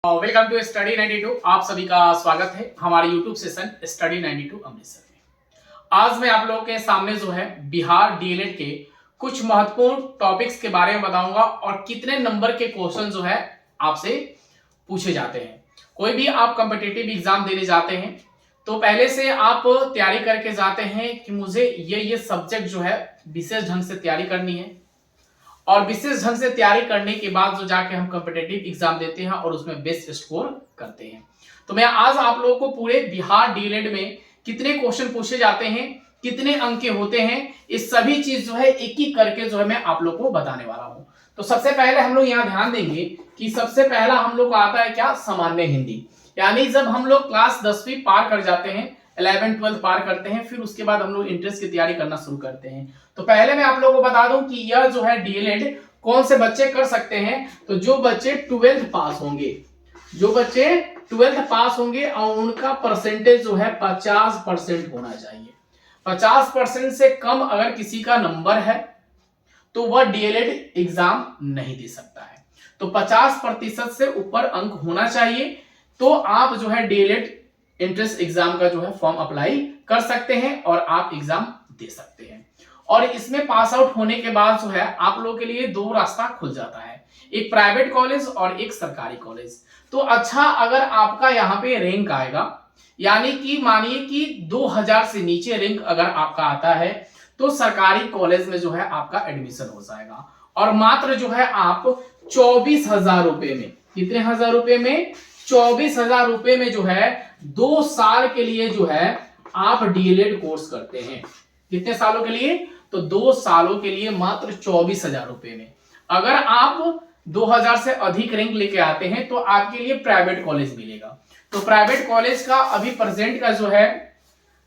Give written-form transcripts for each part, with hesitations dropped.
Welcome to study 92। आप सभी का स्वागत है हमारे यूट्यूब सेशन स्टडी 92 अमृतसर में। आज मैं आप लोगों के सामने जो है बिहार डीएलएड के कुछ महत्वपूर्ण टॉपिक्स के बारे में बताऊंगा और कितने नंबर के क्वेश्चन जो है आपसे पूछे जाते हैं। कोई भी आप कॉम्पिटिटिव एग्जाम देने जाते हैं तो पहले से आप तैयारी करके जाते हैं कि मुझे ये सब्जेक्ट जो है विशेष ढंग से तैयारी करनी है और विशेष ढंग से तैयारी करने के बाद जो जाके हम कॉम्पिटिटिव एग्जाम देते हैं और उसमें बेस्ट स्कोर करते हैं। तो मैं आज आप लोगों को पूरे बिहार डीएलएड में कितने क्वेश्चन पूछे जाते हैं, कितने अंक के होते हैं, इस सभी चीज जो है एक एक करके जो है मैं आप लोग को बताने वाला हूं। तो सबसे पहले हम लोग यहाँ ध्यान देंगे कि सबसे पहला हम लोग को आता है क्या, सामान्य हिंदी। यानी जब हम लोग क्लास 10वीं पार कर जाते हैं, 11 12 पार करते हैं, फिर उसके बाद हम लोग इंट्रेंस की तैयारी करना शुरू करते हैं। तो पहले मैं आप लोगों को बता दूं कि यह जो है डीएलएड कौन से बच्चे कर सकते हैं। तो जो बच्चे 12th पास होंगे, जो बच्चे 12th पास होंगे और उनका परसेंटेज जो है 50% होना चाहिए। 50% से कम अगर किसी का नंबर है तो वह डीएलएड एग्जाम नहीं दे सकता है। तो 50% से ऊपर अंक होना चाहिए तो आप जो है डीएलएड एंट्रेंस एग्जाम का जो है फॉर्म अप्लाई कर सकते हैं और आप एग्जाम दे सकते हैं। और इसमें पास आउट होने के बाद जो है आप लोगों के लिए दो रास्ता खुल जाता है, एक प्राइवेट कॉलेज और एक सरकारी कॉलेज। तो अच्छा, अगर आपका यहाँ पे रैंक आएगा, यानी कि मानिए कि 2000 से नीचे रैंक अगर आपका आता है तो सरकारी कॉलेज में जो है आपका एडमिशन हो जाएगा और मात्र जो है आप 24,000 रुपए में, कितने हजार रुपए में, 24,000 रुपए में जो है 2 साल के लिए जो है आप डीएलएड कोर्स करते हैं। कितने सालों के लिए? तो 2 सालों के लिए मात्र 24,000 रुपए में। अगर आप 2000 से अधिक रैंक लेके आते हैं तो आपके लिए प्राइवेट कॉलेज मिलेगा। तो प्राइवेट कॉलेज का अभी प्रेजेंट का जो है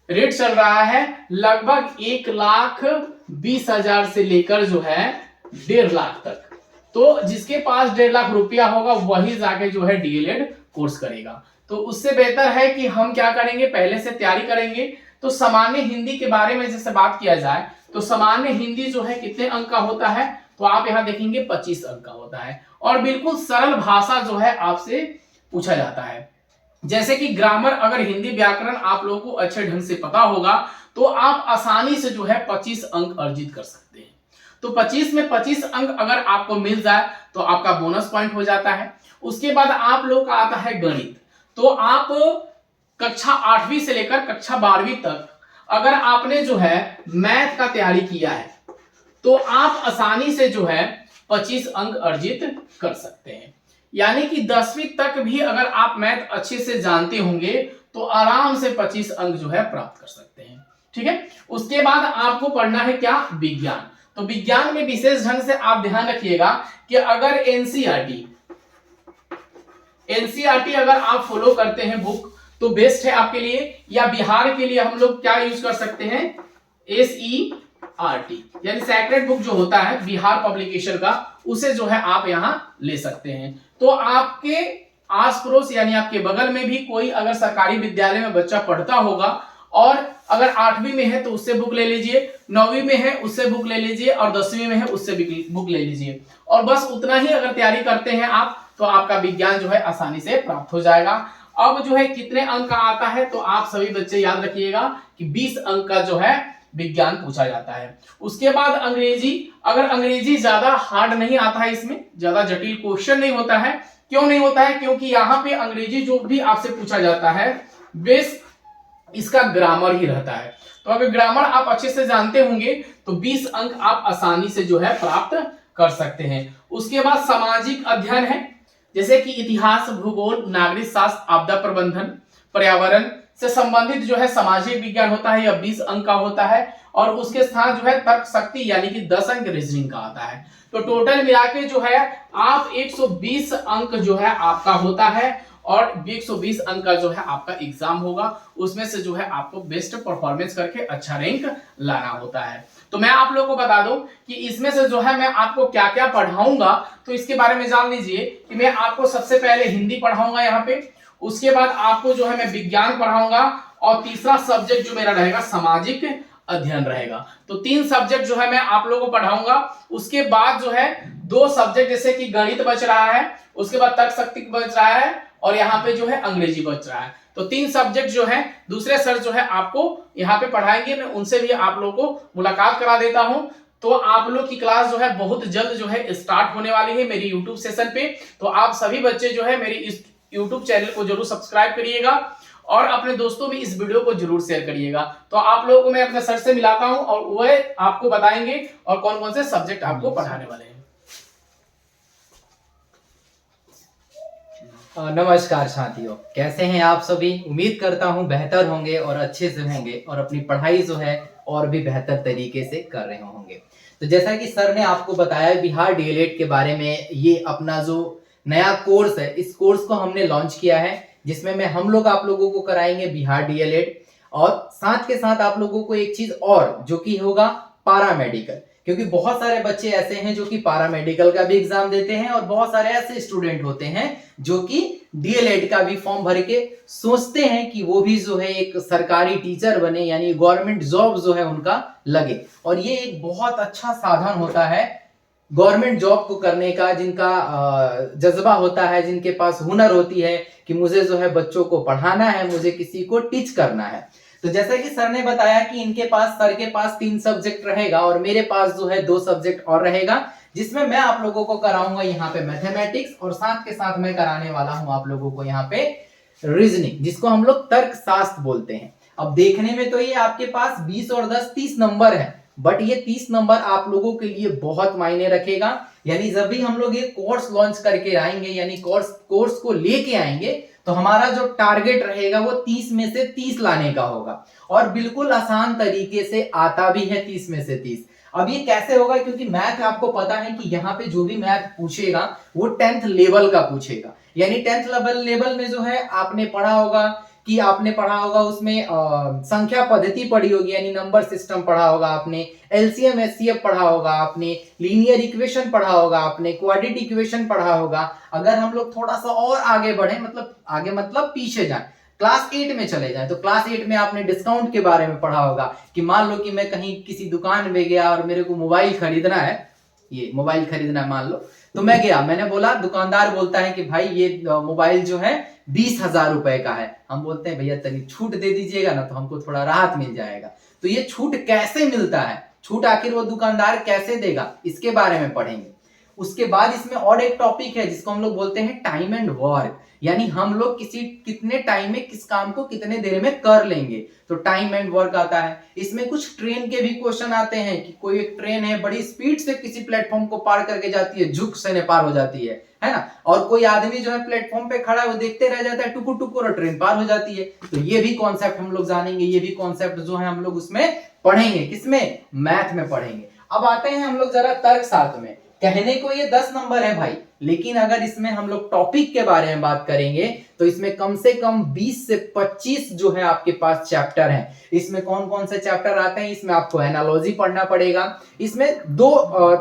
रेट चल रहा है लगभग 1,20,000 से लेकर जो है 1.5 लाख तक। तो जिसके पास 1.5 लाख रुपया होगा वही जाके जो है डीएलएड कोर्स करेगा। तो उससे बेहतर है कि हम क्या करेंगे, पहले से तैयारी करेंगे। तो सामान्य हिंदी के बारे में जैसे बात किया जाए तो सामान्य हिंदी जो है कितने अंक का होता है, तो आप यहां देखेंगे 25 अंक का होता है और बिल्कुल सरल भाषा जो है आपसे पूछा जाता है। जैसे कि ग्रामर, अगर हिंदी व्याकरण आप लोगों को अच्छे ढंग से पता होगा तो आप आसानी से जो है 25 अंक अर्जित कर सकते हैं। तो 25 में 25 अंक अगर आपको मिल जाए तो आपका बोनस पॉइंट हो जाता है। उसके बाद आप लोग का आता है गणित। तो आप कक्षा 8वीं से लेकर कक्षा 12वीं तक अगर आपने जो है मैथ का तैयारी किया है तो आप आसानी से जो है 25 अंक अर्जित कर सकते हैं। यानी कि 10वीं तक भी अगर आप मैथ अच्छे से जानते होंगे तो आराम से 25 अंक जो है प्राप्त कर सकते हैं। ठीक है। उसके बाद आपको पढ़ना है क्या, विज्ञान। तो विज्ञान में विशेष ढंग से आप ध्यान रखिएगा कि अगर एनसीईआरटी अगर आप फॉलो करते हैं बुक तो बेस्ट है आपके लिए, या बिहार के लिए हम लोग क्या यूज कर सकते हैं, एसईआरटी यानी सेक्रेट बुक जो होता है बिहार पब्लिकेशन का, उसे जो है आप यहां ले सकते हैं। तो आपके आस पड़ोस यानी आपके बगल में भी कोई अगर सरकारी विद्यालय में बच्चा पढ़ता होगा और अगर 8वीं में है तो उससे बुक ले लीजिए, 9वीं में है उससे बुक ले लीजिए और 10वीं में है उससे बुक ले लीजिए और बस उतना ही अगर तैयारी करते हैं आप तो आपका विज्ञान जो है आसानी से प्राप्त हो जाएगा। अब जो है कितने अंक का आता है, तो आप सभी बच्चे याद रखिएगा कि 20 अंक का जो है विज्ञान पूछा जाता है। उसके बाद अंग्रेजी, अगर अंग्रेजी ज्यादा हार्ड नहीं आता है, इसमें ज्यादा जटिल क्वेश्चन नहीं होता है। क्यों नहीं होता है? क्योंकि यहाँ पे अंग्रेजी जो भी आपसे पूछा जाता है बेस इसका ग्रामर ही रहता है। तो अगर ग्रामर आप अच्छे से जानते होंगे तो 20 अंक आप आसानी से जो है प्राप्त कर सकते हैं। उसके बाद सामाजिक अध्ययन है, जैसे कि इतिहास, भूगोल, नागरिक शास्त्र, आपदा प्रबंधन, पर्यावरण से संबंधित जो है सामाजिक विज्ञान होता है, यह 20 अंक का होता है और उसके साथ जो है तर्क शक्ति यानी कि 10 अंक रीजनिंग का आता है। तो टोटल मिला के जो है आप 120 अंक जो है आपका होता है और 120 अंक का जो है आपका एग्जाम होगा। उसमें से जो है आपको बेस्ट परफॉर्मेंस करके अच्छा रैंक लाना होता है। तो मैं आप लोगों को बता दूं कि इसमें से जो है मैं आपको क्या क्या पढ़ाऊंगा, तो इसके बारे में जान लीजिए कि मैं आपको सबसे पहले हिंदी पढ़ाऊंगा यहाँ पे, उसके बाद आपको जो है मैं विज्ञान पढ़ाऊंगा और तीसरा सब्जेक्ट जो मेरा रहेगा सामाजिक अध्ययन रहेगा। तो 3 सब्जेक्ट जो है मैं आप लोगों को पढ़ाऊंगा। उसके बाद जो है 2 सब्जेक्ट जैसे कि गणित बच रहा है, उसके बाद तर्क शक्ति बच रहा है और यहाँ पे जो है अंग्रेजी बच रहा है। तो 3 सब्जेक्ट जो है दूसरे सर जो है आपको यहाँ पे पढ़ाएंगे। मैं उनसे भी आप लोगों को मुलाकात करा देता हूं। तो आप लोग की क्लास जो है बहुत जल्द जो है स्टार्ट होने वाली है मेरी यूट्यूब सेशन पे। तो आप सभी बच्चे जो है मेरी इस यूट्यूब चैनल को जरूर सब्सक्राइब करिएगा और अपने दोस्तों में इस वीडियो को जरूर शेयर करिएगा। तो आप लोगों को मैं अपने सर से मिलाता हूं और वह आपको बताएंगे और कौन कौन से सब्जेक्ट आपको पढ़ाने वाले हैं। नमस्कार साथियों, कैसे हैं आप सभी। उम्मीद करता हूं बेहतर होंगे और अच्छे से होंगे और अपनी पढ़ाई जो है और भी बेहतर तरीके से कर रहे होंगे। तो जैसा कि सर ने आपको बताया बिहार डीएलएड के बारे में, ये अपना जो नया कोर्स है, इस कोर्स को हमने लॉन्च किया है जिसमें हम लोग आप लोगों को कराएंगे बिहार डीएलएड और साथ के साथ आप लोगों को एक चीज और जो कि होगा पारामेडिकल, क्योंकि बहुत सारे बच्चे ऐसे हैं जो कि पारामेडिकल का भी एग्जाम देते हैं और बहुत सारे ऐसे स्टूडेंट होते हैं जो कि डीएलएड का भी फॉर्म भर के सोचते हैं कि वो भी जो है एक सरकारी टीचर बने, यानी गवर्नमेंट जॉब जो है उनका लगे। और ये एक बहुत अच्छा साधन होता है गवर्नमेंट जॉब को करने का, जिनका जज्बा होता है, जिनके पास हुनर होती है कि मुझे जो है बच्चों को पढ़ाना है, मुझे किसी को टीच करना है। तो जैसा कि सर ने बताया कि सर के पास 3 सब्जेक्ट रहेगा और मेरे पास जो है 2 सब्जेक्ट और रहेगा, जिसमें मैं आप लोगों को कराऊंगा यहाँ पे मैथमेटिक्स और साथ के साथ मैं कराने वाला हूँ आप लोगों को यहाँ पे रीजनिंग, जिसको हम लोग तर्क शास्त्र बोलते हैं। अब देखने में तो ये आपके पास 20 और 10 30 नंबर है, बट ये 30 नंबर आप लोगों के लिए बहुत मायने रखेगा। यानी जब भी हम लोग ये कोर्स लॉन्च करके आएंगे, यानी कोर्स को लेके आएंगे, तो हमारा जो टारगेट रहेगा वो 30 में से 30 लाने का होगा और बिल्कुल आसान तरीके से आता भी है 30 में से 30। अब ये कैसे होगा, क्योंकि मैथ आपको पता है कि यहाँ पे जो भी मैथ पूछेगा वो 10th लेवल का पूछेगा। यानी 10th लेवल में जो है आपने पढ़ा होगा उसमें संख्या पद्धति पढ़ी होगी, यानी नंबर सिस्टम पढ़ा होगा आपने, एलसीएम एचसीएफ पढ़ा होगा आपने, लीनियर इक्वेशन पढ़ा होगा आपने, क्वाड्रेटिक इक्वेशन पढ़ा होगा। अगर हम लोग थोड़ा सा और आगे बढ़े, मतलब पीछे जाए, क्लास 8 में चले जाए, तो क्लास 8 में आपने डिस्काउंट के बारे में पढ़ा होगा कि मान लो कि मैं कहीं किसी दुकान में गया और मेरे को मोबाइल खरीदना है, मान लो, तो मैं गया, मैंने बोला, दुकानदार बोलता है कि भाई ये मोबाइल जो है 20,000 रुपए का है। हम बोलते हैं भैया तनी छूट दे दीजिएगा ना, तो हमको थोड़ा राहत मिल जाएगा। तो ये छूट कैसे मिलता है, छूट आखिर वो दुकानदार कैसे देगा, इसके बारे में पढ़ेंगे। उसके बाद इसमें और एक टॉपिक है जिसको हम लोग बोलते हैं टाइम एंड वर्क, यानी हम लोग कितने टाइम में किस काम को कितने देर में कर लेंगे, तो टाइम एंड वर्क आता है। इसमें कुछ ट्रेन के भी क्वेश्चन आते हैं कि कोई एक ट्रेन है, बड़ी स्पीड से किसी प्लेटफॉर्म को पार करके जाती है, झुक से पार हो जाती है ना, और कोई आदमी जो है प्लेटफॉर्म पे खड़ा है वो देखते रह जाता है, टुकुर टुकुर, और ट्रेन पार हो जाती है। तो ये भी कॉन्सेप्ट हम लोग जानेंगे, ये भी कॉन्सेप्ट जो है हम लोग उसमें पढ़ेंगे, किसमें, मैथ में पढ़ेंगे। अब आते हैं हम लोग जरा तर्क शास्त्र में। कहने को ये 10 नंबर है भाई, लेकिन अगर इसमें हम लोग टॉपिक के बारे में बात करेंगे तो इसमें कम से कम 20 से 25 जो है आपके पास चैप्टर हैं। इसमें कौन कौन से चैप्टर आते हैं, इसमें आपको एनालॉजी पढ़ना पड़ेगा। इसमें 2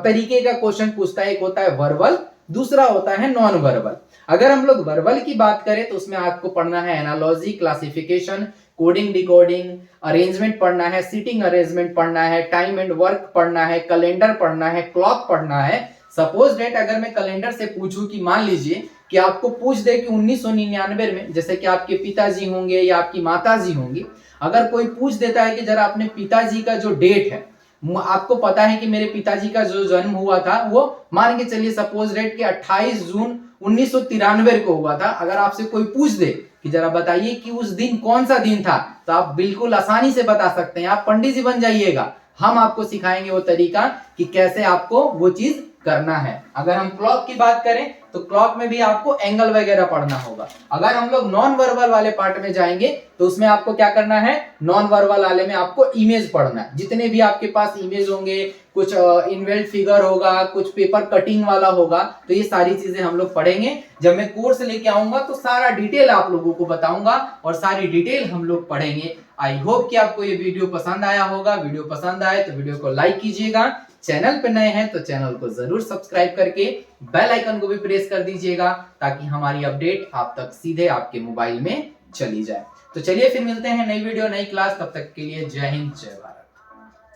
तरीके का क्वेश्चन पूछता है, एक होता है वर्बल, दूसरा होता है नॉन वर्बल। अगर हम लोग वर्बल की बात करें तो उसमें आपको पढ़ना है analogy, classification, coding decoding, arrangement पढ़ना है, सीटिंग अरेंजमेंट पढ़ना है, टाइम एंड वर्क पढ़ना है, कैलेंडर पढ़ना है, क्लॉक पढ़ना है। सपोज डेट अगर मैं कैलेंडर से पूछूं कि मान लीजिए कि आपको पूछ दे कि 1999 में, जैसे कि आपके पिताजी होंगे या आपकी माताजी होंगी, अगर कोई पूछ देता है कि जरा अपने पिताजी का जो डेट है, आपको पता है कि मेरे पिताजी का जो जन्म हुआ था वो मान के चलिए सपोज डेट कि 28 जून 1993 को हुआ था। अगर आपसे कोई पूछ दे कि जरा बताइए कि उस दिन कौन सा दिन था, तो आप बिल्कुल आसानी से बता सकते हैं, आप पंडित जी बन जाइएगा। हम आपको सिखाएंगे वो तरीका कि कैसे आपको वो चीज करना है। अगर हम क्लॉक की बात करें तो क्लॉक में भी आपको एंगल वगैरह पढ़ना होगा। अगर हम लोग नॉन वर्बल वाले पार्ट में जाएंगे तो उसमें आपको क्या करना है, नॉन वर्बल वाले में आपको इमेज पढ़ना है। जितने भी आपके पास इमेज होंगे, कुछ इनवेल्ड फिगर होगा, कुछ पेपर कटिंग वाला होगा, तो ये सारी चीजें हम लोग पढ़ेंगे। जब मैं कोर्स लेके आऊंगा तो सारा डिटेल आप लोगों को बताऊंगा और सारी डिटेल हम लोग पढ़ेंगे। आई होप कि आपको ये वीडियो पसंद आया होगा। वीडियो पसंद आए तो वीडियो को लाइक कीजिएगा, चैनल पे नए हैं तो चैनल को जरूर सब्सक्राइब करके बेल आइकन को भी प्रेस कर दीजिएगा, ताकि हमारी अपडेट आप तक सीधे आपके मोबाइल में चली जाए। तो चलिए फिर मिलते हैं नई वीडियो नई क्लास, तब तक के लिए जय हिंद जय भारत।